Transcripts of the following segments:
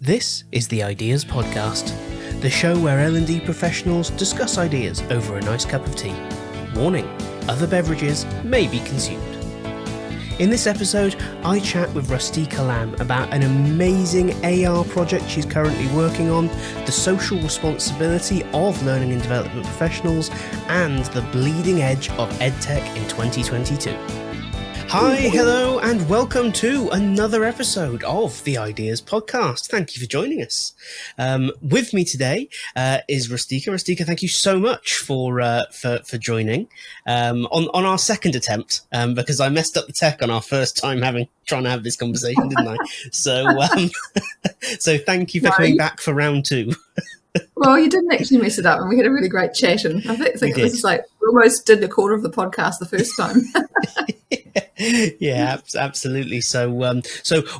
This is the iDeas podcast, the show where L&D professionals discuss ideas over a nice cup of tea. Warning, other beverages may be consumed. In this episode, I chat with Rustica Lamb about an amazing AR project she's currently working on, the social responsibility of learning and development professionals, and the bleeding edge of EdTech in 2022. Hi, hello, and welcome to another episode of the iDeas podcast. Thank you for joining us. With me today is Rustica. Rustica, thank you so much for joining on our second attempt, because I messed up the tech on our first time trying to have this conversation, didn't I? So thank you for coming back for round two. Well, you didn't actually mess it up, and we had a really great chat. And I think it was like we almost did a quarter of the podcast the first time. Yeah, absolutely. So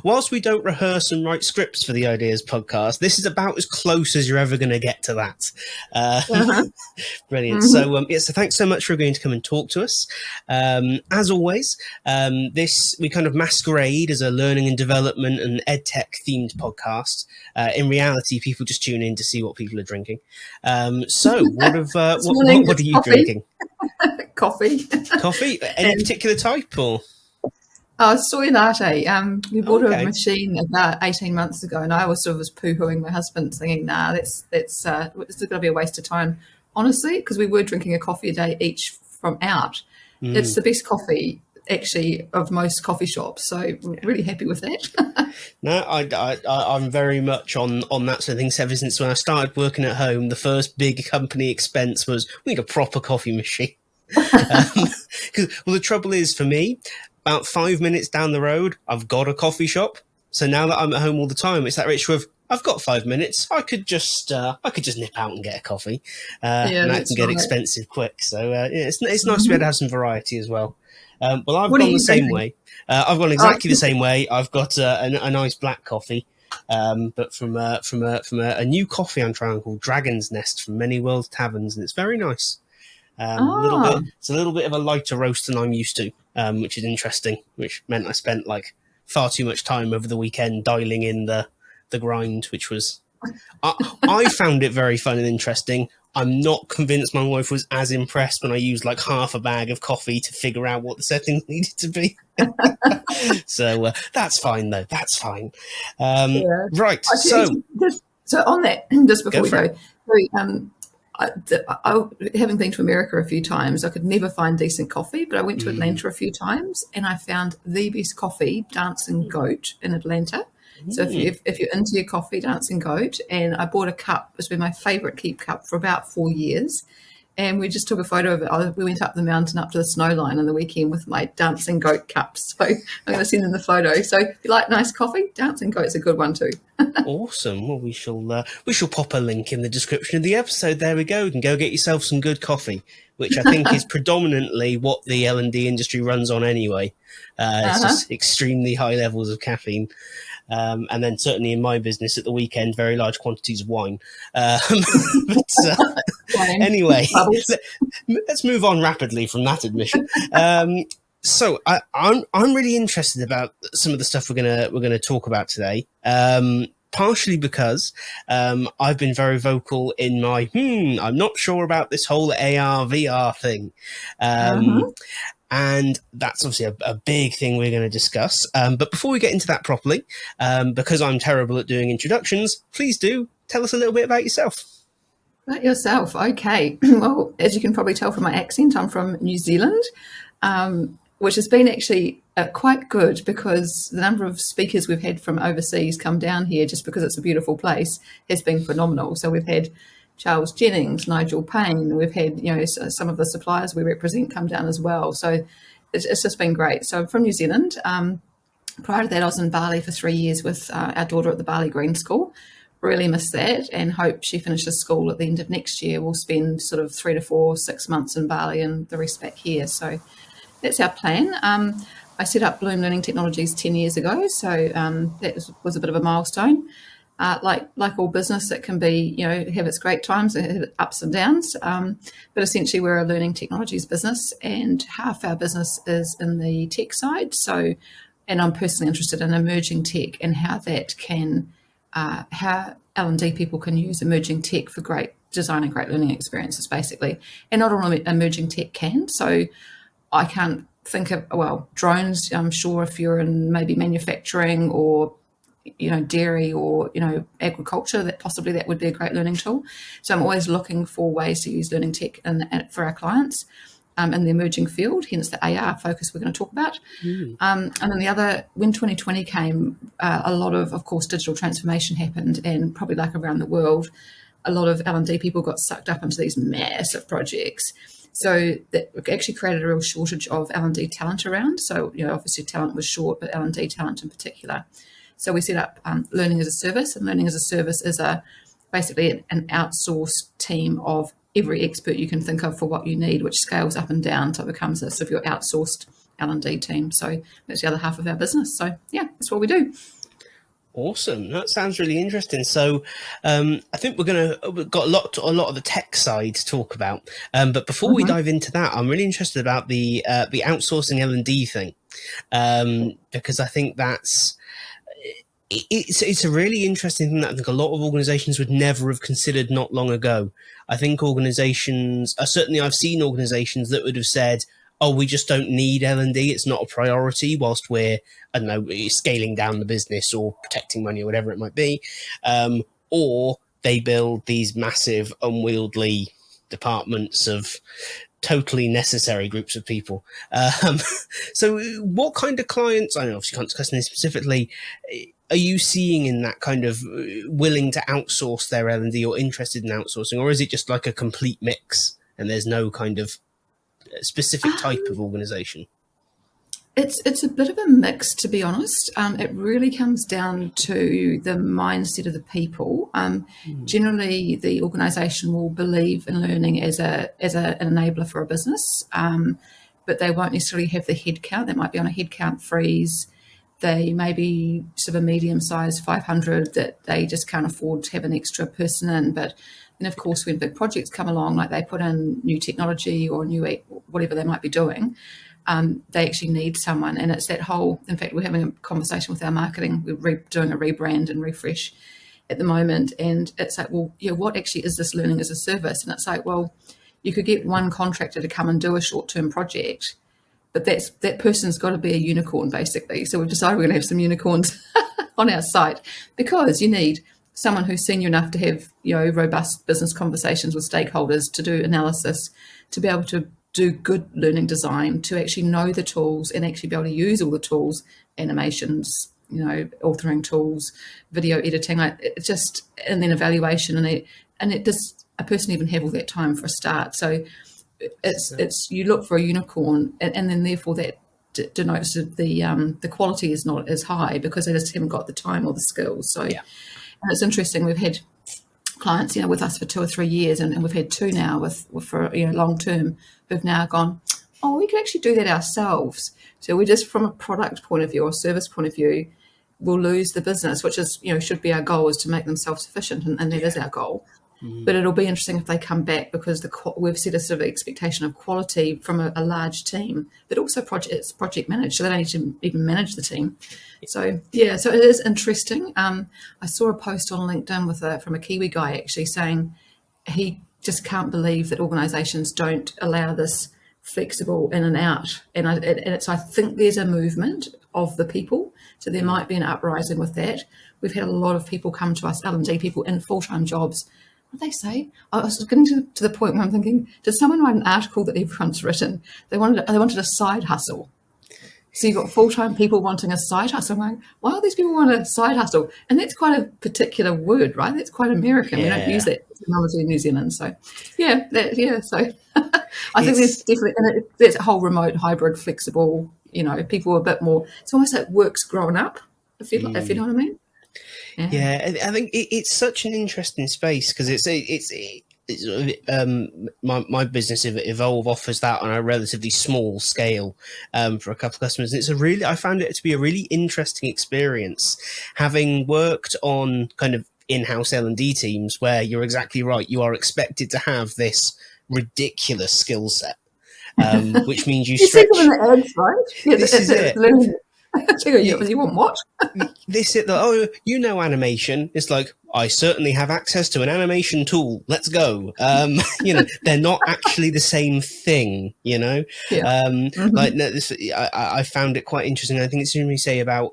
whilst we don't rehearse and write scripts for the iDeas podcast, this is about as close as you're ever going to get to that. Brilliant. Mm-hmm. So thanks so much for agreeing to come and talk to us. As always, we kind of masquerade as a learning and development and EdTech themed podcast. In reality, people just tune in to see what people are drinking. So what are you drinking? Coffee. Coffee? Any particular type or? Soy latte. We bought a machine about 18 months ago, and I was poo-hooing my husband, thinking, "Nah, it's going to be a waste of time." Honestly, because we were drinking a coffee a day each from out. It's the best coffee, actually, of most coffee shops. So we're really happy with that. No, I'm very much on that sort of thing. Ever since when I started working at home, the first big company expense was we need a proper coffee machine. The trouble is for me, about 5 minutes down the road, I've got a coffee shop. So now that I'm at home all the time, it's that ritual of I've got 5 minutes. I could just nip out and get a coffee, and that can get expensive quick. So it's nice to be able to have some variety as well. I've gone the same way. I've gone exactly the same way. I've got a nice black coffee, but from a new coffee I'm trying called Dragon's Nest from Many World Taverns, and it's very nice. It's a little bit of a lighter roast than I'm used to, which is interesting. Which meant I spent far too much time over the weekend dialing in the grind, which was I found it very fun and interesting. I'm not convinced my wife was as impressed when I used half a bag of coffee to figure out what the settings needed to be. So that's fine, though. That's fine. Right. So on that, just before we go, having been to America a few times, I could never find decent coffee, but I went to Atlanta a few times and I found the best coffee, Dancing Goat, in Atlanta. So if you're into your coffee, Dancing Goat, and I bought a cup. It's been my favourite keep cup for about 4 years, and we just took a photo of it. We went up the mountain, up to the snow line on the weekend with my Dancing Goat cups. So I'm going to send them the photo. So if you like nice coffee, Dancing Goat's a good one too. Awesome. Well, we shall pop a link in the description of the episode. There we go. You can go get yourself some good coffee, which I think is predominantly what the L&D industry runs on anyway. It's just extremely high levels of caffeine. And then certainly in my business at the weekend, very large quantities of wine. Anyway, let's move on rapidly from that admission. So I'm really interested about some of the stuff we're gonna talk about today. Partially because I've been very vocal in my I'm not sure about this whole AR VR thing. And that's obviously a big thing we're going to discuss. But before we get into that properly, because I'm terrible at doing introductions, please do tell us a little bit about yourself. About yourself, okay. Well, as you can probably tell from my accent, I'm from New Zealand, which has been actually quite good because the number of speakers we've had from overseas come down here just because it's a beautiful place has been phenomenal. So we've had Charles Jennings, Nigel Payne. We've had, some of the suppliers we represent come down as well. So it's just been great. So I'm from New Zealand. Prior to that, I was in Bali for 3 years with our daughter at the Bali Green School. Really miss that and hope she finishes school at the end of next year. We'll spend 3 to 4, 6 months in Bali and the rest back here. So that's our plan. I set up Bloom Learning Technologies 10 years ago. So that was a bit of a milestone. Like all business, it can be, have its great times and have its ups and downs. But essentially, we're a learning technologies business, and half our business is in the tech side. So, and I'm personally interested in emerging tech and how that can how L&D people can use emerging tech for great design and great learning experiences, basically. And not all emerging tech can. So I can't think of, well, drones, I'm sure if you're in maybe manufacturing or, dairy or, agriculture, that possibly that would be a great learning tool. So I'm always looking for ways to use learning tech for our clients in the emerging field, hence the AR focus we're going to talk about. And then the other, when 2020 came, a lot of course, digital transformation happened, and probably like around the world, a lot of L&D people got sucked up into these massive projects. So that actually created a real shortage of L&D talent around. So, obviously talent was short, but L&D talent in particular. So we set up learning as a service, and learning as a service is basically an outsourced team of every expert you can think of for what you need, which scales up and down. So it becomes a sort of your outsourced L&D team. So that's the other half of our business. So yeah, that's what we do. Awesome. That sounds really interesting. So I think we've got a lot of the tech side to talk about. But before we dive into that, I'm really interested about the outsourcing L&D thing, because I think it's a really interesting thing that I think a lot of organizations would never have considered not long ago. I think organizations, certainly I've seen organizations that would have said, oh, we just don't need L&D. It's not a priority whilst we're, I don't know, scaling down the business or protecting money or whatever it might be. Or they build these massive, unwieldy departments of totally necessary groups of people. So what kind of clients, I don't know if you can't discuss this specifically, are you seeing in that kind of willing to outsource their L&D or interested in outsourcing? Or is it just like a complete mix and there's no kind of specific type of organization? It's a bit of a mix, to be honest. It really comes down to the mindset of the people. Generally, the organisation will believe in learning as an enabler for a business, but they won't necessarily have the headcount. They might be on a headcount freeze. They may be sort of a medium-sized 500 that they just can't afford to have an extra person in. But then, of course, when big projects come along, like they put in new technology or new whatever they might be doing, they actually need someone. And it's that whole, in fact, we're having a conversation with our marketing. We're doing a rebrand and refresh at the moment. And it's like, well, what actually is this learning as a service? And it's like, well, you could get one contractor to come and do a short-term project, but that person's got to be a unicorn, basically. So we've decided we're going to have some unicorns on our site, because you need someone who's senior enough to have, robust business conversations with stakeholders, to do analysis, to be able to do good learning design, to actually know the tools and actually be able to use all the tools, animations, authoring tools, video editing, like it just, and then evaluation, and it just, a person even have all that time for a start. So it's you look for a unicorn, and then therefore that denotes that the quality is not as high because they just haven't got the time or the skills. So, and it's interesting. We've had clients, with us for 2 or 3 years, and we've had 2 now for long term who've now gone, oh, we could actually do that ourselves. So we just, from a product point of view or service point of view, we'll lose the business, which is should be our goal, is to make them self-sufficient, and that is our goal. But it'll be interesting if they come back, because we've set a sort of expectation of quality from a large team, but also it's project managed, so they don't need to even manage the team. So yeah, so it is interesting. I saw a post on LinkedIn from a Kiwi guy actually saying he just can't believe that organisations don't allow this flexible in and out, and I think there's a movement of the people, so there might be an uprising with that. We've had a lot of people come to us, L&D people in full-time jobs. What did they say? I was getting to the point where I'm thinking, did someone write an article that everyone's written? They wanted a side hustle. So you've got full-time people wanting a side hustle. I'm like, why do these people want a side hustle? And that's quite a particular word, right? That's quite American. We don't use that terminology in New Zealand. So so I think there's definitely, and there's a whole remote, hybrid, flexible, people are a bit more, it's almost like work's grown up, if you know what I mean. Yeah, I think it's such an interesting space, because my business Evolve offers that on a relatively small scale for a couple of customers, and I found it to be a really interesting experience, having worked on kind of in-house L&D teams where you're exactly right, you are expected to have this ridiculous skill set, which means you stretch. See them in the ads, right? Yeah, this is it. So you want what? This is oh, you know animation. It's like, I certainly have access to an animation tool. Let's go. They're not actually the same thing. Yeah. Like no, I found it quite interesting. I think it's something you say about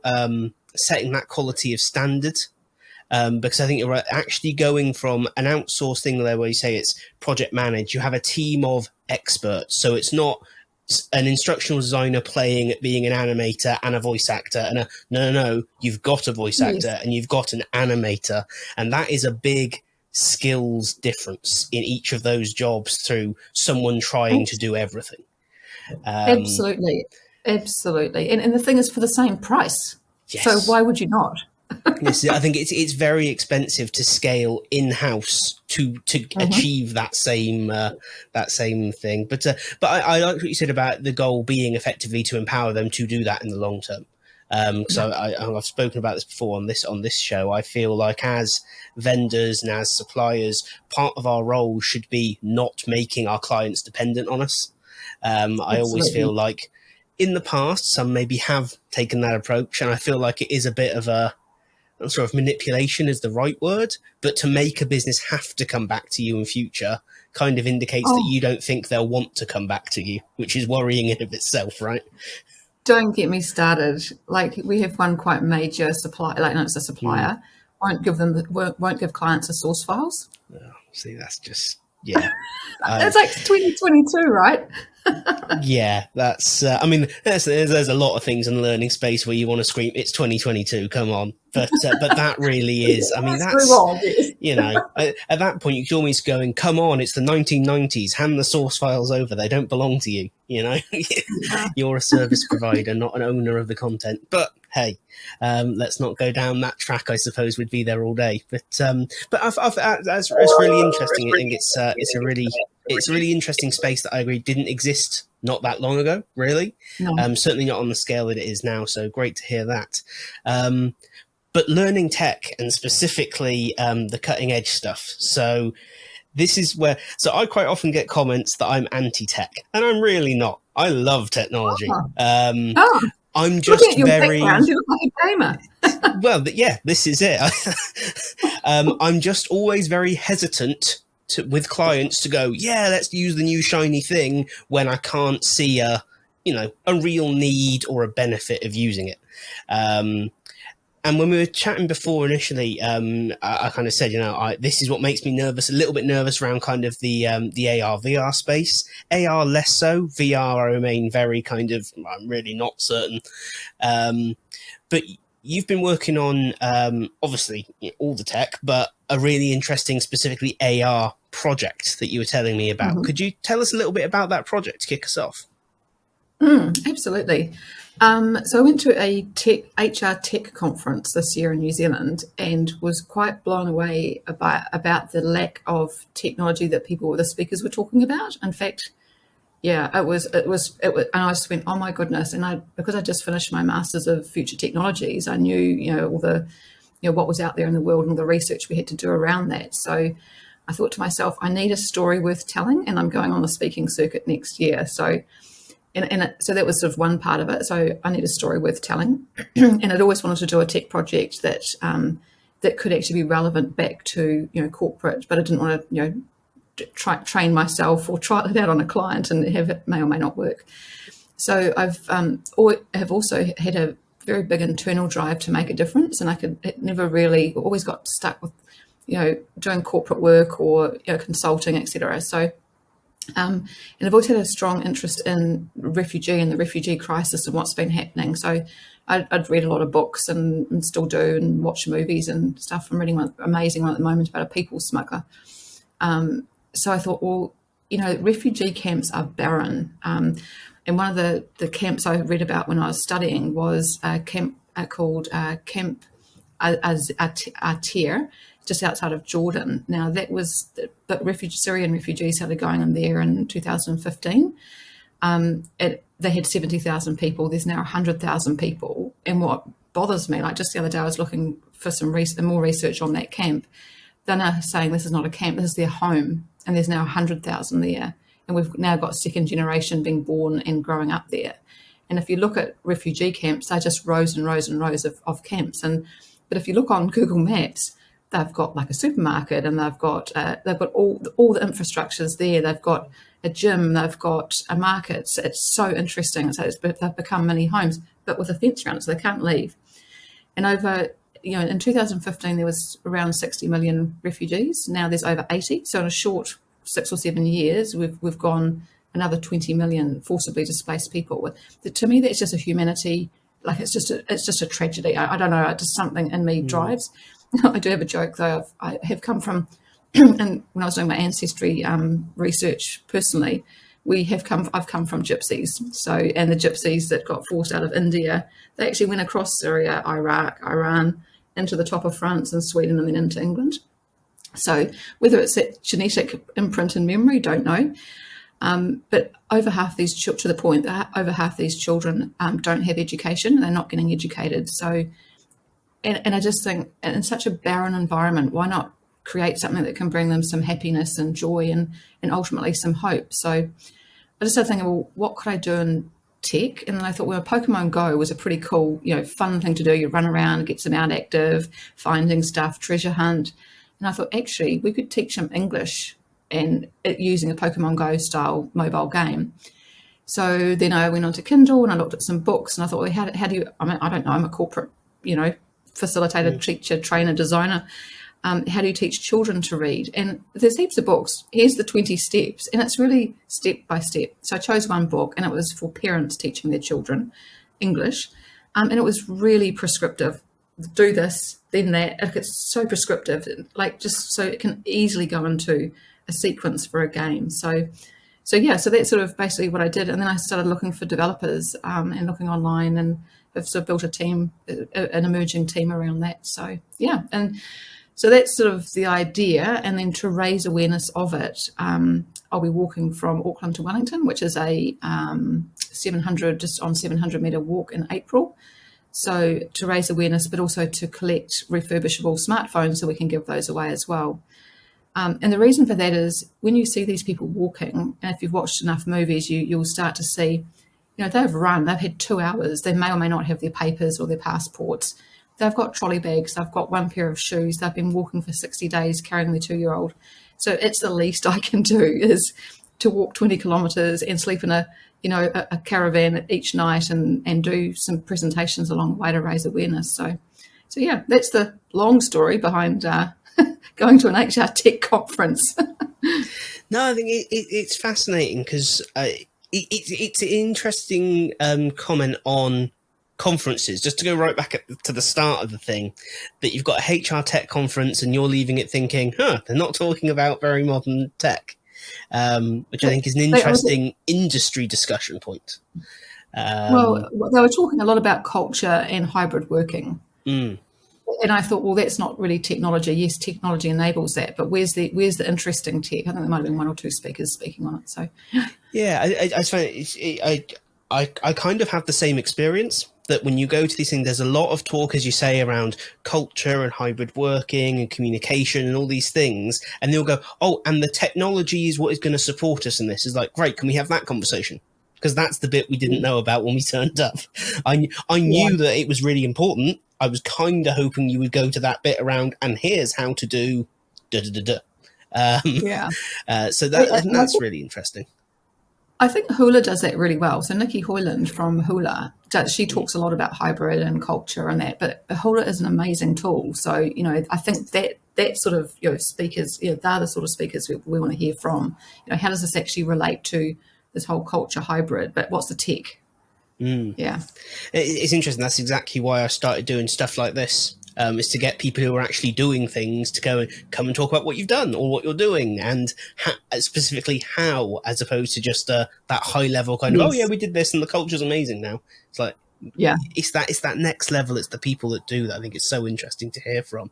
setting that quality of standard. Because I think you're right, actually going from an outsourced thing there where you say it's project managed, you have a team of experts. So it's not an instructional designer playing at being an animator and a voice actor and no, you've got a voice actor and you've got an animator, and that is a big skills difference in each of those jobs through someone trying to do everything. Absolutely. And the thing is, for the same price. Yes. So why would you not? Yes, I think it's very expensive to scale in-house to achieve that same thing. But I like what you said about the goal being effectively to empower them to do that in the long term. So I've spoken about this before on this show. I feel like as vendors and as suppliers, part of our role should be not making our clients dependent on us. I always feel like in the past, some maybe have taken that approach, and I feel like it is a bit of a sort of manipulation is the right word, but to make a business have to come back to you in future kind of indicates that you don't think they'll want to come back to you, which is worrying in of itself, right? Don't get me started. Like, we have one quite major supplier, like, no, it's a supplier, won't give clients the source files. Oh, see, that's just, yeah. It's like 2022, right? Yeah, that's. There's a lot of things in the learning space where you want to scream, "It's 2022, come on!" But that really is. I mean, that's wrong. At that point, you're almost going, "Come on, it's the 1990s. Hand the source files over. They don't belong to you." You're a service provider, not an owner of the content. But hey, let's not go down that track. I suppose we'd be there all day. But that's really interesting. I think it's a really interesting space that I agree didn't exist not that long ago, really. No. Certainly not on the scale that it is now. So great to hear that. But learning tech and specifically the cutting edge stuff. So this is where, I quite often get comments that I'm anti-tech, and I'm really not. I love technology. I'm just very. You look like a gamer. Well, yeah, this is it. I'm just always very hesitant with clients to go, yeah, let's use the new shiny thing when I can't see a real need or a benefit of using it. And when we were chatting before initially, I kind of said, this is what makes me nervous, a little bit nervous around kind of the AR VR space. AR less so. VR, I remain very kind of, I'm really not certain. But you've been working on, obviously, all the tech, but a really interesting, specifically AR project that you were telling me about. Mm-hmm. Could you tell us a little bit about that project to kick us off? Absolutely. So I went to a HR tech conference this year in New Zealand and was quite blown away about the lack of technology that the speakers were talking about. In fact, yeah, it was, and I just went, oh my goodness. And because I just finished my Masters of Future Technologies, I knew, all the, what was out there in the world and all the research we had to do around that. So I thought to myself, I need a story worth telling, and I'm going on the speaking circuit next year. So so that was sort of one part of it. So I need a story worth telling, and I'd always wanted to do a tech project that could actually be relevant back to corporate, but I didn't want to train myself or try it out on a client and have it may or may not work. So have also had a very big internal drive to make a difference, and always got stuck with doing corporate work or consulting, etc. So. And I've always had a strong interest in refugee and the refugee crisis and what's been happening. So I'd read a lot of books and still do, and watch movies and stuff. I'm reading one amazing one at the moment about a people smuggler. So I thought, well, refugee camps are barren. And one of the camps I read about when I was studying was a camp called Camp Atir, just outside of Jordan. Now but Syrian refugees started going in there in 2015. They had 70,000 people. There's now 100,000 people. And what bothers me, like just the other day, I was looking for more research on that camp. They're now saying this is not a camp, this is their home. And there's now 100,000 there. And we've now got second generation being born and growing up there. And if you look at refugee camps, they're just rows and rows and rows of camps. But if you look on Google Maps, they've got like a supermarket, and they've got all the infrastructures there. They've got a gym, they've got a market. It's so interesting. So they've become mini homes, but with a fence around it, so they can't leave. And in 2015 there was around 60 million refugees. Now there's over 80. So in a short 6 or 7 years, we've gone another 20 million forcibly displaced people. To me, that's just a humanity. Like it's just a tragedy. I don't know. Just something in me drives. I do have a joke though. I have come from, and when I was doing my ancestry research personally, I've come from gypsies. So, and the gypsies that got forced out of India, they actually went across Syria, Iraq, Iran, into the top of France and Sweden, and then into England. So whether it's that genetic imprint and memory, don't know. But over half these, to the point that over half these children don't have education, and they're not getting educated. So, and I just think in such a barren environment, why not create something that can bring them some happiness and joy and ultimately some hope? So I just started thinking, well, what could I do in tech? And then I thought, well, Pokemon Go was a pretty cool, fun thing to do. You run around, get them out active, finding stuff, treasure hunt. And I thought, actually, we could teach them English and using a Pokemon Go style mobile game. So then I went on to Kindle and I looked at some books, and I thought, well, how do you, I don't know, I'm a corporate, facilitator, teacher, trainer, designer. How do you teach children to read? And there's heaps of books. Here's the 20 steps, and it's really step by step. So I chose one book, and it was for parents teaching their children English. And it was really prescriptive. Do this, then that. It's so prescriptive, like just so it can easily go into a sequence for a game. So that's sort of basically what I did. And then I started looking for developers and looking online, and have sort of built a team, an emerging team around that. So, yeah. And so that's sort of the idea. And then to raise awareness of it, I'll be walking from Auckland to Wellington, which is a 700 metre walk in April. So to raise awareness, but also to collect refurbishable smartphones so we can give those away as well. And the reason for that is when you see these people walking, and if you've watched enough movies, you'll start to see, they've had 2 hours. They may or may not have their papers or their passports. They've got trolley bags. They've got one pair of shoes. They've been walking for 60 days carrying their 2-year-old. So it's the least I can do is to walk 20 kilometres and sleep in a caravan each night and do some presentations along the way to raise awareness. So yeah, that's the long story behind going to an HR Tech conference. No, I think it's fascinating because it's an interesting comment on conferences. Just to go right back to the start of the thing, that you've got a HR Tech conference and you're leaving it thinking, they're not talking about very modern tech, which I think is an interesting industry discussion point. Well, they were talking a lot about culture and hybrid working. And I thought, well, that's not really technology. Yes, technology enables that, but where's the interesting tech? I think there might have been 1 or 2 speakers speaking on it. So, yeah, I find I kind of have the same experience, that when you go to these things, there's a lot of talk, as you say, around culture and hybrid working and communication and all these things, and they'll go, and the technology is what is going to support us in this. Is like, great, can we have that conversation? Because that's the bit we didn't know about when we turned up. I knew that it was really important. I was kind of hoping you would go to that bit around, and here's how to do da-da-da-da. So that's really interesting. I think Hula does that really well. So Nikki Hoyland from Hula, she talks a lot about hybrid and culture and that, but Hula is an amazing tool. So, I think that sort of, speakers, they're the sort of speakers we want to hear from. How does this actually relate to this whole culture hybrid, but what's the tech? Yeah. It's interesting. That's exactly why I started doing stuff like this, is to get people who are actually doing things to go and come and talk about what you've done or what you're doing, and specifically how, as opposed to just that high level kind of, we did this and the culture's amazing now. It's like, it's that next level. It's the people that do that. I think it's so interesting to hear from.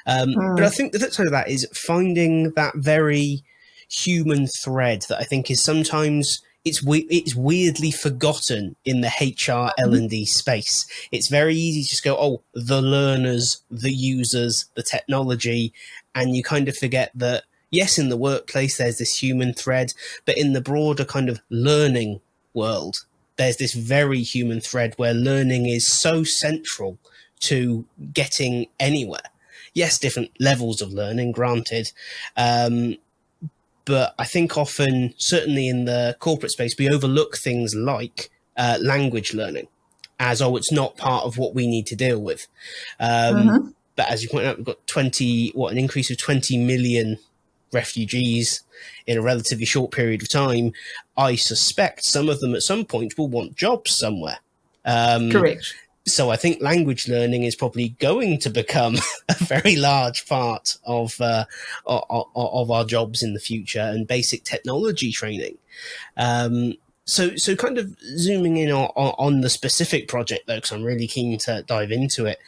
But I think the flip side of that is finding that very human thread that I think is sometimes it's weirdly forgotten in the HR L&D space. It's very easy to just go, the learners, the users, the technology, and you kind of forget that, yes, in the workplace there's this human thread, but in the broader kind of learning world, there's this very human thread where learning is so central to getting anywhere. Yes, different levels of learning, granted. But I think often, certainly in the corporate space, we overlook things like language learning as, oh, it's not part of what we need to deal with. But as you point out, we've got an increase of 20 million refugees in a relatively short period of time. I suspect some of them at some point will want jobs somewhere. Correct. So I think language learning is probably going to become a very large part of our jobs in the future, and basic technology training. So kind of zooming in on the specific project, though, because I'm really keen to dive into it.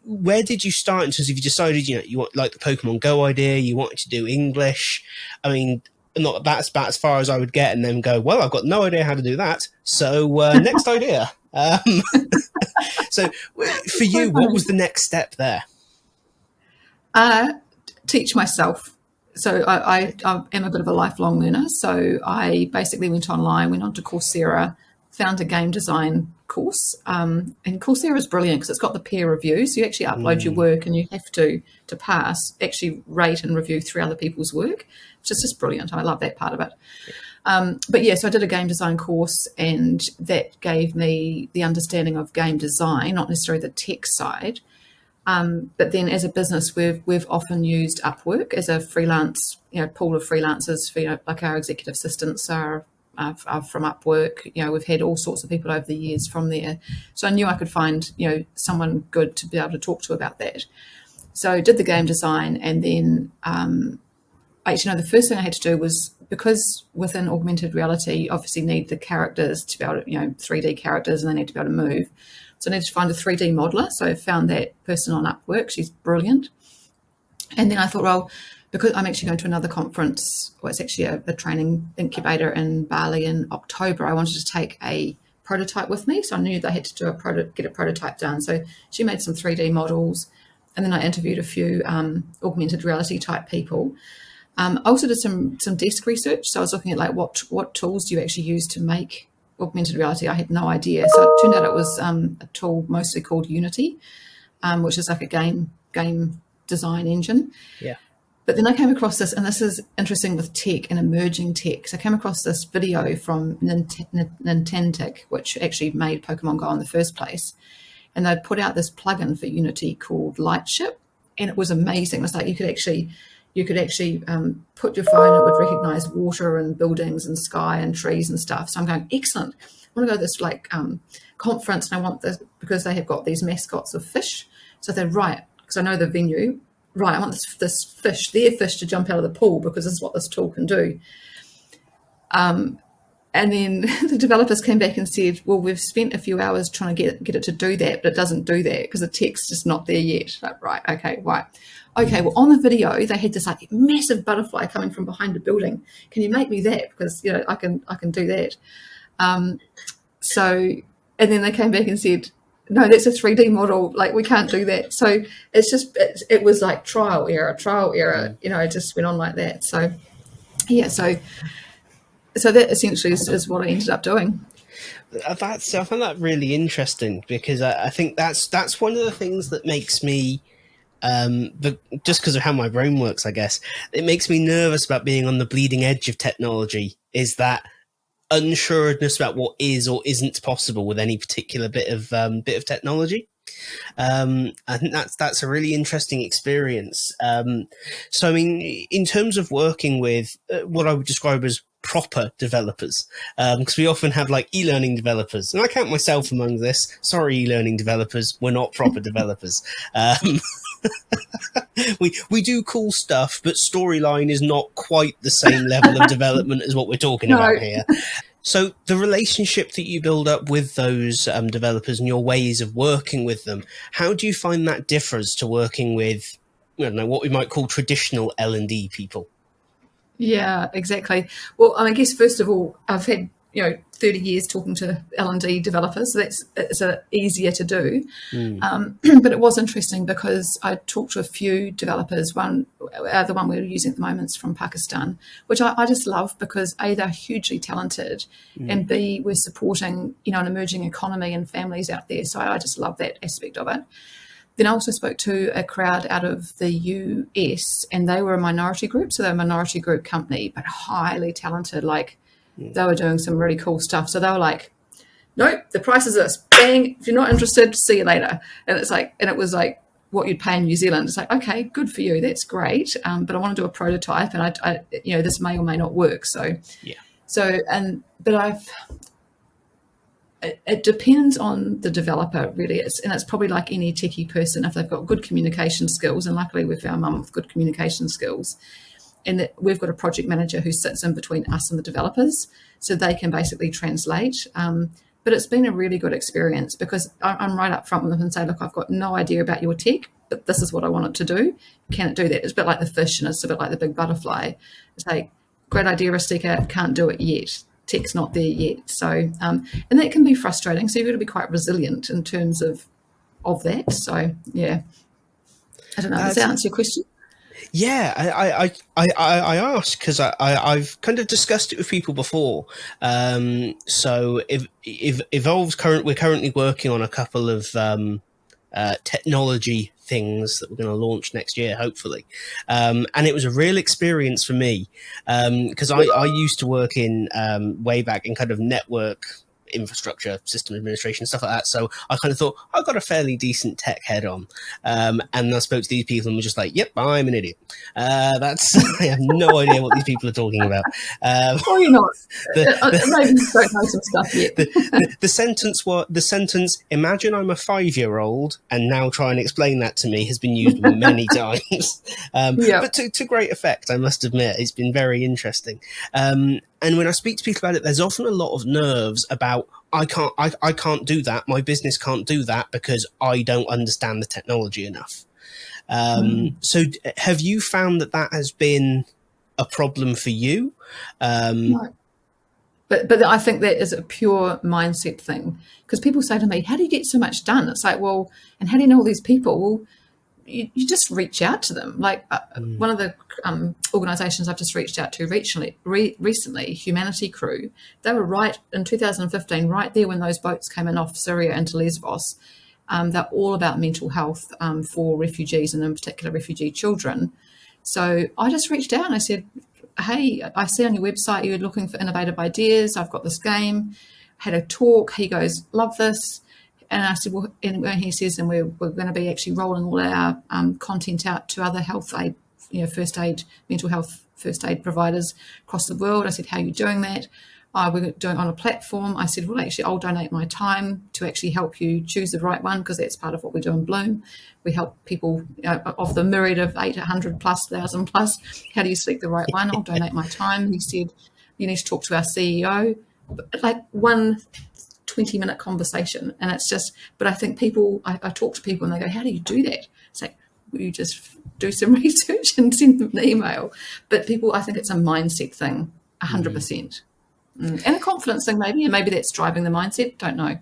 Where did you start in terms of, you decided, you want, like, the Pokemon Go idea, you wanted to do English? I mean, not that's about as far as I would get, and then go, well, I've got no idea how to do that. So next idea. So for you, what was the next step there? Teach myself. So I am a bit of a lifelong learner. So I basically went online, went onto Coursera, found a game design course. And Coursera is brilliant because it's got the peer review. So you actually upload your work, and you have to pass, actually rate and review 3 other people's work, which is just brilliant. I love that part of it. But yeah, so I did a game design course, and that gave me the understanding of game design, not necessarily the tech side. But then as a business, we've often used Upwork as a freelance, pool of freelancers for, like, our executive assistants are from Upwork. We've had all sorts of people over the years from there. So I knew I could find, someone good to be able to talk to about that. So I did the game design, and then the first thing I had to do was, because within augmented reality, obviously need the characters to be able to, 3D characters, and they need to be able to move. So I needed to find a 3D modeler. So I found that person on Upwork. She's brilliant. And then I thought, well, because I'm actually going to another conference, well, it's actually a training incubator in Bali in October, I wanted to take a prototype with me. So I knew that I had to get a prototype done. So she made some 3D models, and then I interviewed a few augmented reality type people. I also did some desk research. So I was looking at, like, what tools do you actually use to make augmented reality? I had no idea. So it turned out it was a tool mostly called Unity, which is like a game design engine. Yeah. But then I came across this, and this is interesting with tech and emerging tech. So I came across this video from Niantic, which actually made Pokemon Go in the first place. And they'd put out this plugin for Unity called Lightship, and it was amazing. It was like you could actually put your phone, it would recognize water and buildings and sky and trees and stuff. So I'm going, excellent. I want to go to this conference, and I want this because they have got these mascots of fish. So they're right, because I know the venue. Right, I want this fish, their fish, to jump out of the pool, because this is what this tool can do. And then the developers came back and said, well, we've spent a few hours trying to get it to do that, but it doesn't do that because the text is not there yet. Like, right, okay, right. Okay, well, on the video, they had this massive butterfly coming from behind a building. Can you make me that? Because, I can do that. And then they came back and said, no, that's a 3D model. Like, we can't do that. So it was like trial error. It just went on like that. So, yeah, so that essentially is what I ended up doing. I find that really interesting, because I think that's one of the things that makes me, just because of how my brain works, I guess, it makes me nervous about being on the bleeding edge of technology, is that unsureness about what is or isn't possible with any particular bit of technology. I think that's a really interesting experience. So I mean, in terms of working with what I would describe as proper developers, because we often have like e-learning developers, and I count myself among this. Sorry, e-learning developers, we're not proper developers. We do cool stuff, but storyline is not quite the same level of development as what we're talking about here. So the relationship that you build up with those developers and your ways of working with them, how do you find that differs to working with, I don't know, what we might call traditional L&D people? Yeah, exactly. Well, I guess first of all, I've had 30 years talking to L&D developers, so it's easier to do. But it was interesting because I talked to a few developers. One, the one we're using at the moment is from Pakistan, which I just love because A, they're hugely talented, and B, we're supporting, an emerging economy and families out there. So I just love that aspect of it. Then I also spoke to a crowd out of the US, and they were a minority group. So they're a minority group company, but highly talented. Like they were doing some really cool stuff. So they were like, nope, the price is this. Bang, if you're not interested, see you later. And it was like what you'd pay in New Zealand. It's like, okay, good for you. That's great. But I want to do a prototype, and I this may or may not work. So, yeah. It depends on the developer, really. It's probably like any techie person, if they've got good communication skills, and luckily we found mum with good communication skills, and that we've got a project manager who sits in between us and the developers, so they can basically translate. But it's been a really good experience because I'm right up front with them and say, look, I've got no idea about your tech, but this is what I want it to do. Can it do that? It's a bit like the fish, and it's a bit like the big butterfly. It's like, great idea, Rustica, can't do it yet. Tech's not there yet. So, and that can be frustrating. So you've got to be quite resilient in terms of that. So, yeah. I don't know. Does that answer your question? Yeah, I asked because I've kind of discussed it with people before. So if Evolve's we're currently working on a couple of technology things that we're going to launch next year, hopefully. And it was a real experience for me because I used to work in way back in kind of network infrastructure, system administration, stuff like that. So I kind of thought I've got a fairly decent tech head on. And I spoke to these people and was just like, yep, I'm an idiot. I have no idea what these people are talking about. Well, you're not. Maybe you don't know some stuff yet. The sentence, imagine I'm a 5-year-old and now try and explain that to me, has been used many times. But to great effect, I must admit. It's been very interesting. And when I speak to people about it, there's often a lot of nerves about I can't do that. My business can't do that because I don't understand the technology enough. So have you found that has been a problem for you? No. But I think that is a pure mindset thing, because people say to me, how do you get so much done? It's like, well, and how do you know all these people? Well, you just reach out to them. Like one of the organisations I've just reached out to recently, Humanity Crew, they were right in 2015, right there when those boats came in off Syria into Lesbos. They're all about mental health for refugees, and in particular refugee children. So I just reached out and I said, hey, I see on your website you're looking for innovative ideas. I've got this game. Had a talk. He goes, love this. And I said, well, and he says, and we're going to be actually rolling all our content out to other health aid, first aid, mental health first aid providers across the world. I said, how are you doing that? We're doing it on a platform. I said, well, actually, I'll donate my time to actually help you choose the right one, because that's part of what we do in Bloom. We help people of the myriad of 800 plus, 1,000 plus. How do you select the right one? I'll donate my time. He said, you need to talk to our CEO. Like one 20-minute conversation, and it's just, but I think people, I talk to people and they go, how do you do that? It's like, well, you just do some research and send them an email. But people, I think it's a mindset thing, 100%. And a confidence thing, maybe, and maybe that's driving the mindset. Don't know.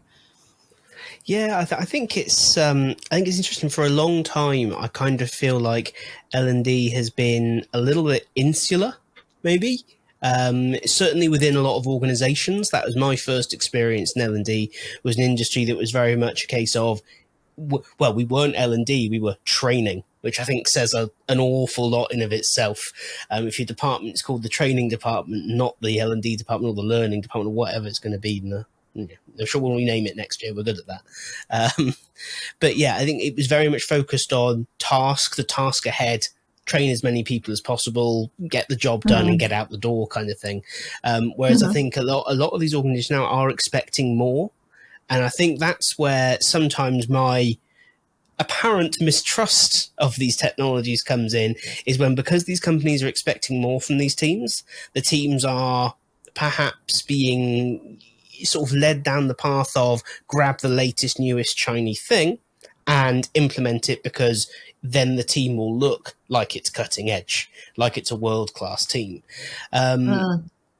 Yeah, I think it's interesting. For a long time, I kind of feel like L&D has been a little bit insular, maybe. Certainly within a lot of organizations. That was my first experience in L&D, was an industry that was very much a case of, well, we weren't L&D, we were training, which I think says an awful lot in of itself. If your department is called the training department, not the L&D department or the learning department or whatever it's going to be, I'm sure we'll rename it next year. We're good at that. But yeah, I think it was very much focused on the task ahead, train as many people as possible, get the job done and get out the door kind of thing. Whereas I think a lot of these organizations now are expecting more. And I think that's where sometimes my apparent mistrust of these technologies comes in, is when, because these companies are expecting more from these teams, the teams are perhaps being sort of led down the path of grab the latest, newest, shiny thing and implement it, because then the team will look like it's cutting edge, like it's a world-class team.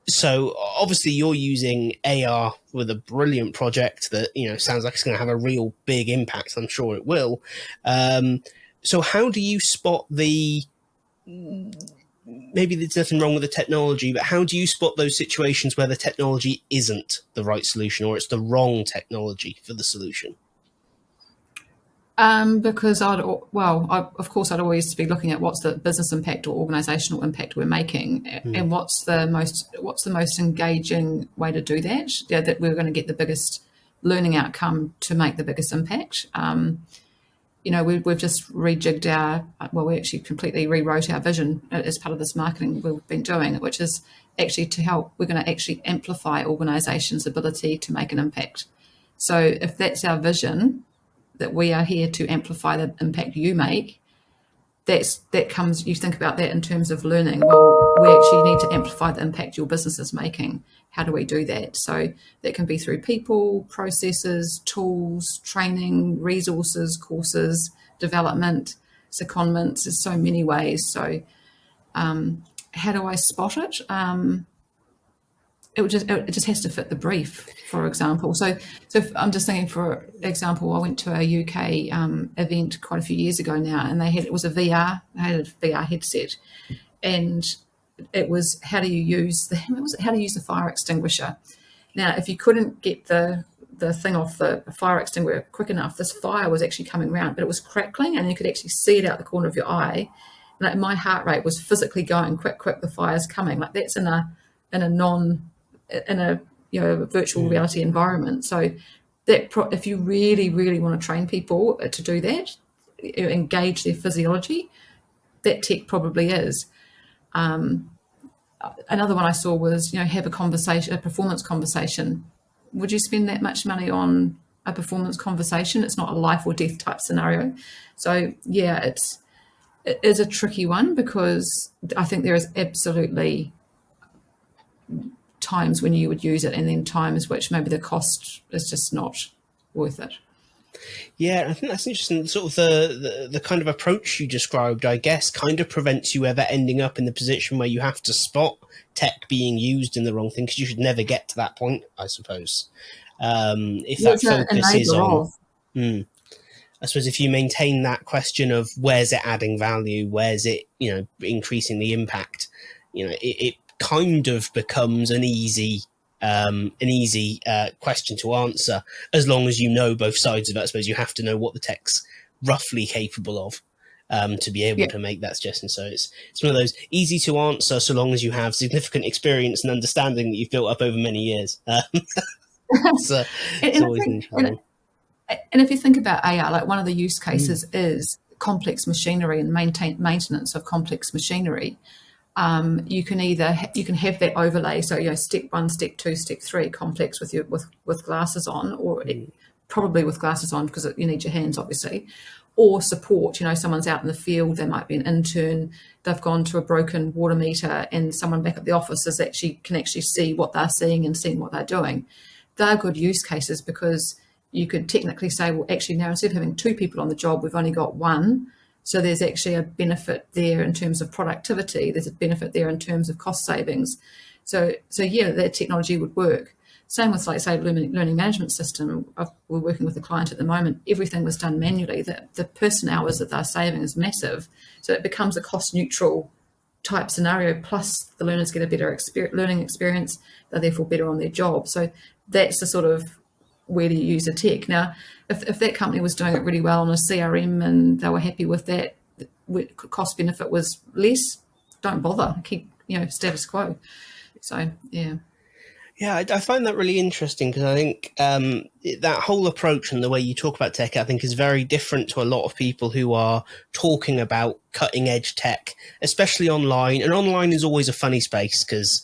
So obviously you're using AR with a brilliant project that, sounds like it's going to have a real big impact. I'm sure it will. So how do you spot the maybe there's nothing wrong with the technology, but how do you spot those situations where the technology isn't the right solution, or it's the wrong technology for the solution? Because of course, I'd always be looking at what's the business impact or organisational impact we're making, and what's the most engaging way to do that. Yeah, that we're going to get the biggest learning outcome to make the biggest impact. We've just rejigged we actually completely rewrote our vision as part of this marketing we've been doing, which is actually to help. We're going to actually amplify organisations' ability to make an impact. So if that's our vision, that we are here to amplify the impact you make, you think about that in terms of learning. Well, we actually need to amplify the impact your business is making. How do we do that? So that can be through people, processes, tools, training, resources, courses, development, secondments. There's so many ways. So how do I spot it? It just has to fit the brief, for example. So if I'm just thinking, for example, I went to a UK event quite a few years ago now, and it was a VR. They had a VR headset, and it was how do you use the fire extinguisher. Now, if you couldn't get the thing off the fire extinguisher quick enough, this fire was actually coming around, but it was crackling, and you could actually see it out the corner of your eye. Like, my heart rate was physically going quick, the fire's coming. Like, that's in a virtual reality environment. So that if you really, really want to train people to do that, engage their physiology, that tech probably is. Another one I saw was, have a performance conversation. Would you spend that much money on a performance conversation? It's not a life or death type scenario. So yeah, it is a tricky one, because I think there is absolutely times when you would use it, and then times which maybe the cost is just not worth it. Yeah, I think that's interesting. Sort of the kind of approach you described, I guess, kind of prevents you ever ending up in the position where you have to spot tech being used in the wrong thing, because you should never get to that point, I suppose. If that focus is on... I suppose if you maintain that question of where's it adding value, where's it, increasing the impact, it kind of becomes an easy question to answer, as long as you know both sides of it. I suppose you have to know what the tech's roughly capable of to be able to make that suggestion. So it's one of those easy to answer, so long as you have significant experience and understanding that you've built up over many years. It's always an interesting one. And if you think about AI, like, one of the use cases is complex machinery and maintenance of complex machinery. You can have that overlay. So, step 1, step 2, step 3, complex with glasses on, or probably with glasses on, because you need your hands, obviously, or support. Someone's out in the field, they might be an intern, they've gone to a broken water meter, and someone back at the office can actually see what they're seeing and seeing what they're doing. They're good use cases, because you could technically say, well, actually, now instead of having 2 people on the job, we've only got 1. So there's actually a benefit there in terms of productivity. There's a benefit there in terms of cost savings. So yeah, that technology would work. Same with, like, say, learning management system. We're working with a client at the moment. Everything was done manually. The person hours that they're saving is massive. So it becomes a cost neutral type scenario. Plus, the learners get a better learning experience. They're therefore better on their job. So that's the sort of where do you use a tech. Now, if that company was doing it really well on a CRM and they were happy with that, cost benefit was less, don't bother. Keep, status quo. So, yeah. Yeah, I find that really interesting, because I think that whole approach and the way you talk about tech, I think, is very different to a lot of people who are talking about cutting edge tech, especially online. And online is always a funny space, because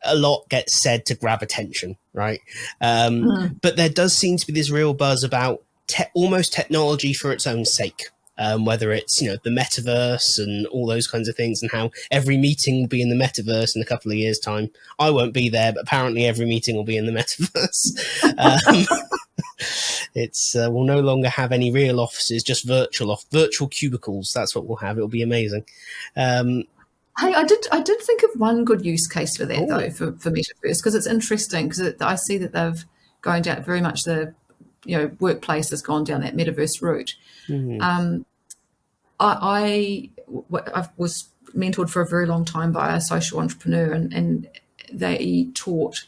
a lot gets said to grab attention, right? But there does seem to be this real buzz about almost technology for its own sake. Whether it's, the metaverse and all those kinds of things, and how every meeting will be in the metaverse in a couple of years' time. I won't be there, but apparently every meeting will be in the metaverse. We'll no longer have any real offices, just virtual cubicles. That's what we'll have. It'll be amazing. Hey, I did think of one good use case for that, though, for metaverse, because it's interesting, because I see that they've going down very much workplace has gone down that metaverse route. I was mentored for a very long time by a social entrepreneur, and they taught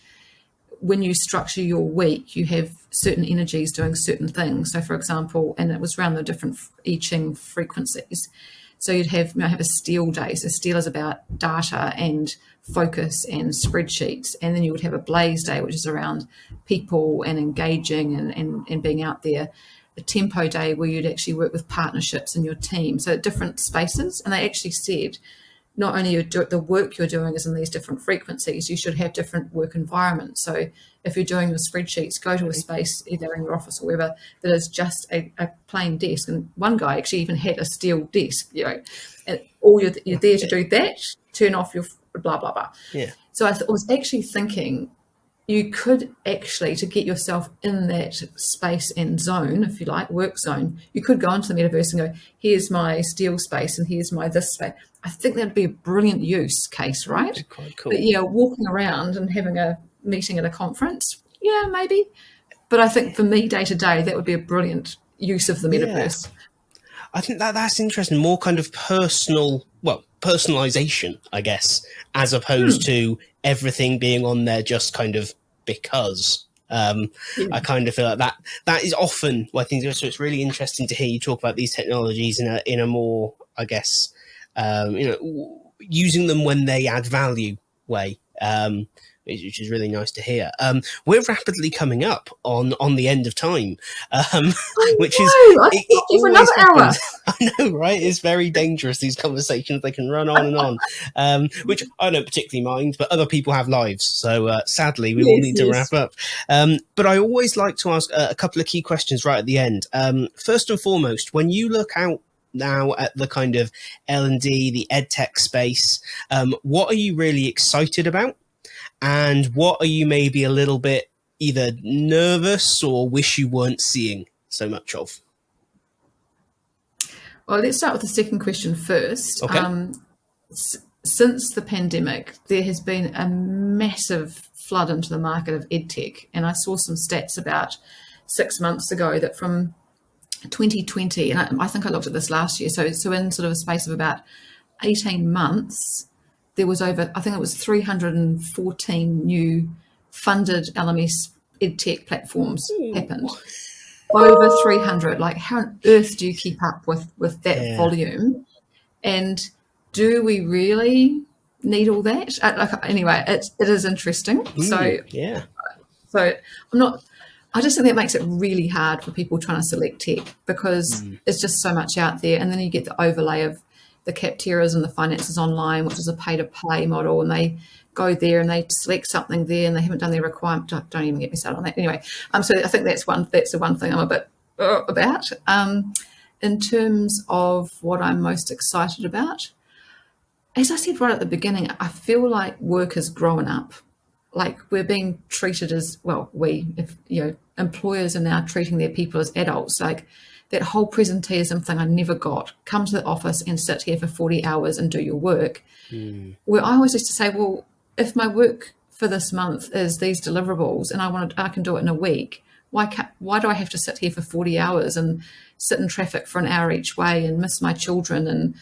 when you structure your week, you have certain energies doing certain things. So, for example, and it was around the different I Ching frequencies. So you'd have a steel day. So steel is about data and focus and spreadsheets. And then you would have a blaze day, which is around people and engaging and being out there. A tempo day where you'd actually work with partnerships in your team. So different spaces. And they actually said, not only the work you're doing is in these different frequencies, you should have different work environments. So if you're doing your spreadsheets, go to a space either in your office or wherever that is just a plain desk. And one guy actually even had a steel desk, and all you're there to do that, turn off your blah, blah, blah. Yeah. So I was actually thinking you could actually, to get yourself in that space and zone, if you like, work zone, you could go into the metaverse and go, here's my steel space and here's my this space. I think that'd be a brilliant use case, right? Quite cool. But yeah, walking around and having a meeting at a conference, yeah, maybe. But I think for me, day to day, that would be a brilliant use of the metaverse. Yeah. I think that's interesting. More kind of personalization, I guess, as opposed to everything being on there just kind of because. I kind of feel like that is often what I think. So it's really interesting to hear you talk about these technologies in a more, I guess, using them when they add value way. Which is really nice to hear. We're rapidly coming up on the end of time, which is for another hour. I know, right? It's very dangerous, these conversations. They can run on and on, which I don't particularly mind, but other people have lives. So sadly, we will need to wrap up. But I always like to ask a couple of key questions right at the end. First and foremost, when you look out now at the kind of L&D, the EdTech space, what are you really excited about? And what are you maybe a little bit either nervous or wish you weren't seeing so much of? Well, let's start with the second question first. Okay. Since the pandemic, there has been a massive flood into the market of EdTech. And I saw some stats about 6 months ago that from 2020, and I think I looked at this last year, so in sort of a space of about 18 months, there was over, I think it was 314 new funded LMS EdTech platforms happened. Over 300. Like, how on earth do you keep up with that volume? And do we really need all that? Anyway, it is interesting. So I just think that makes it really hard for people trying to select tech because there's just so much out there. And then you get the overlay of the Capteras and the Finances Online, which is a pay-to-play model, and they go there and they select something there and they haven't done their requirement. Don't even get me started on that. Anyway, so I think that's the one thing I'm a bit about. In terms of what I'm most excited about, as I said right at the beginning, I feel like work has grown up. Like we're being treated as, employers are now treating their people as adults. Like that whole presenteeism thing I never got. Come to the office and sit here for 40 hours and do your work. Where I always used to say, well, if my work for this month is these deliverables and I can do it in a week, why do I have to sit here for 40 hours and sit in traffic for an hour each way and miss my children? And,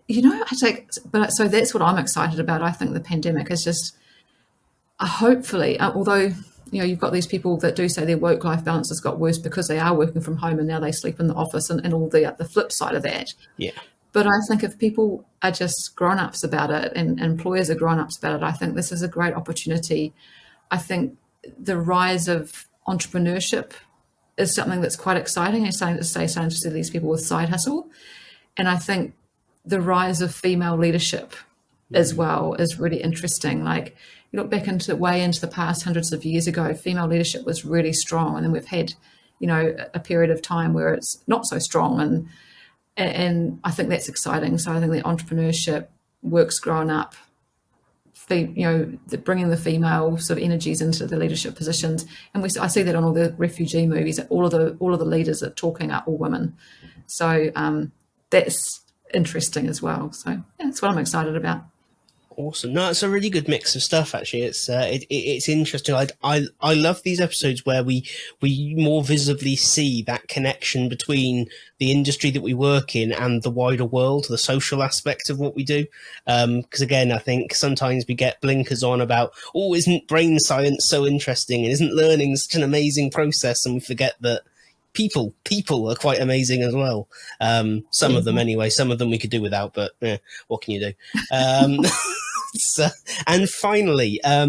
so that's what I'm excited about. I think the pandemic is just hopefully, although, you've got these people that do say their work-life balance has got worse because they are working from home and now they sleep in the office and all the flip side of that. Yeah. But I think if people are just grown-ups about it and employers are grown-ups about it, I think this is a great opportunity. I think the rise of entrepreneurship is something that's quite exciting. It's starting to see these people with side hustle. And I think the rise of female leadership as well is really interesting. Like, you look back way into the past, hundreds of years ago, female leadership was really strong. And then we've had, a period of time where it's not so strong. And I think that's exciting. So I think the entrepreneurship work's grown up, bringing the female sort of energies into the leadership positions. And I see that on all the refugee movies. All of the leaders that are talking are all women. So that's interesting as well. So yeah, that's what I'm excited about. Awesome. No, it's a really good mix of stuff. Actually, it's interesting. I love these episodes where we more visibly see that connection between the industry that we work in and the wider world, the social aspect of what we do. Because again, I think sometimes we get blinkers on about, oh, isn't brain science so interesting, and isn't learning such an amazing process, and we forget that people are quite amazing as well. Some of them anyway. Some of them we could do without, but what can you do? So, and finally, I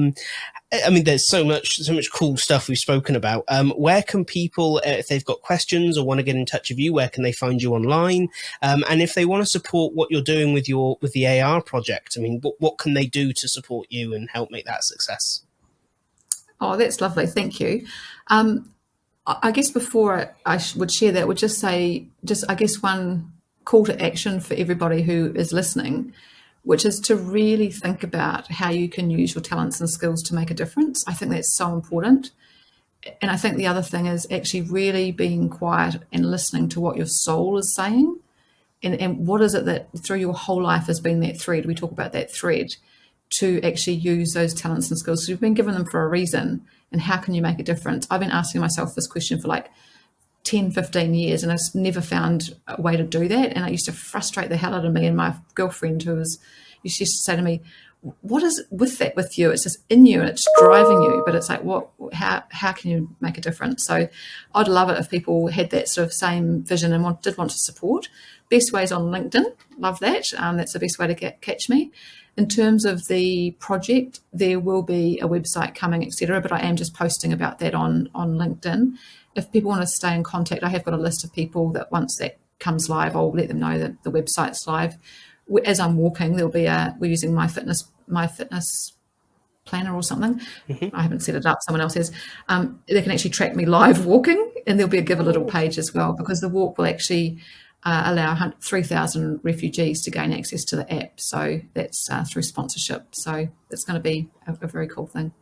mean, there's so much cool stuff we've spoken about. Where can people, if they've got questions or want to get in touch with you, where can they find you online? And if they want to support what you're doing with the AR project, I mean, what can they do to support you and help make that a success? Oh, that's lovely. Thank you. I guess before I would share that, would just say, I guess one call to action for everybody who is listening, which is to really think about how you can use your talents and skills to make a difference. I think that's so important. And I think the other thing is actually really being quiet and listening to what your soul is saying. And what is it that through your whole life has been that thread? We talk about that thread to actually use those talents and skills. So you've been given them for a reason. And how can you make a difference? I've been asking myself this question for like 10, 15 years, and I just never found a way to do that. And it used to frustrate the hell out of me. And my girlfriend used to say to me, what is with that with you? It's just in you and it's driving you, but it's like, how can you make a difference? So I'd love it if people had that sort of same vision and did want to support. Best ways on LinkedIn. Love that. That's the best way to catch me. In terms of the project, there will be a website coming, etc. But I am just posting about that on LinkedIn. If people want to stay in contact, I have got a list of people that once that comes live, I'll let them know that the website's live. As I'm walking, there'll be we're using my fitness planner or something. Mm-hmm. I haven't set it up, someone else has. They can actually track me live walking, and there'll be a Give a Little page as well, because the walk will actually allow 3,000 refugees to gain access to the app. So that's through sponsorship. So it's going to be a very cool thing.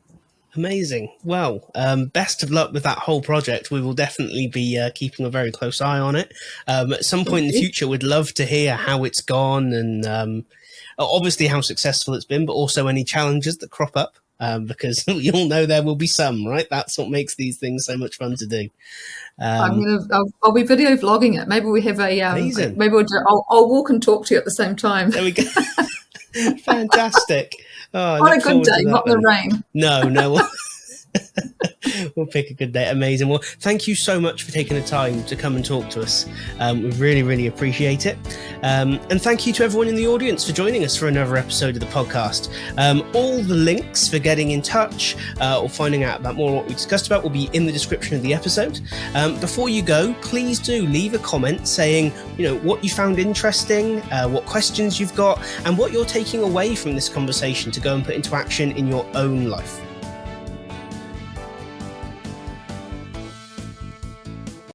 Amazing. Well, best of luck with that whole project. We will definitely be keeping a very close eye on it. At some point in the future, we'd love to hear how it's gone and obviously how successful it's been, but also any challenges that crop up, because we all know there will be some, right? That's what makes these things so much fun to do. I'll be video vlogging it. Maybe we have amazing. Maybe I'll walk and talk to you at the same time. There we go. Fantastic. Oh, on a good day, not in the rain. No. We'll pick a good day. Amazing. Well, thank you so much for taking the time to come and talk to us. We really, really appreciate it. And thank you to everyone in the audience for joining us for another episode of the podcast. All the links for getting in touch or finding out about more of what we discussed about will be in the description of the episode. Before you go, please do leave a comment saying, what you found interesting, what questions you've got, and what you're taking away from this conversation to go and put into action in your own life.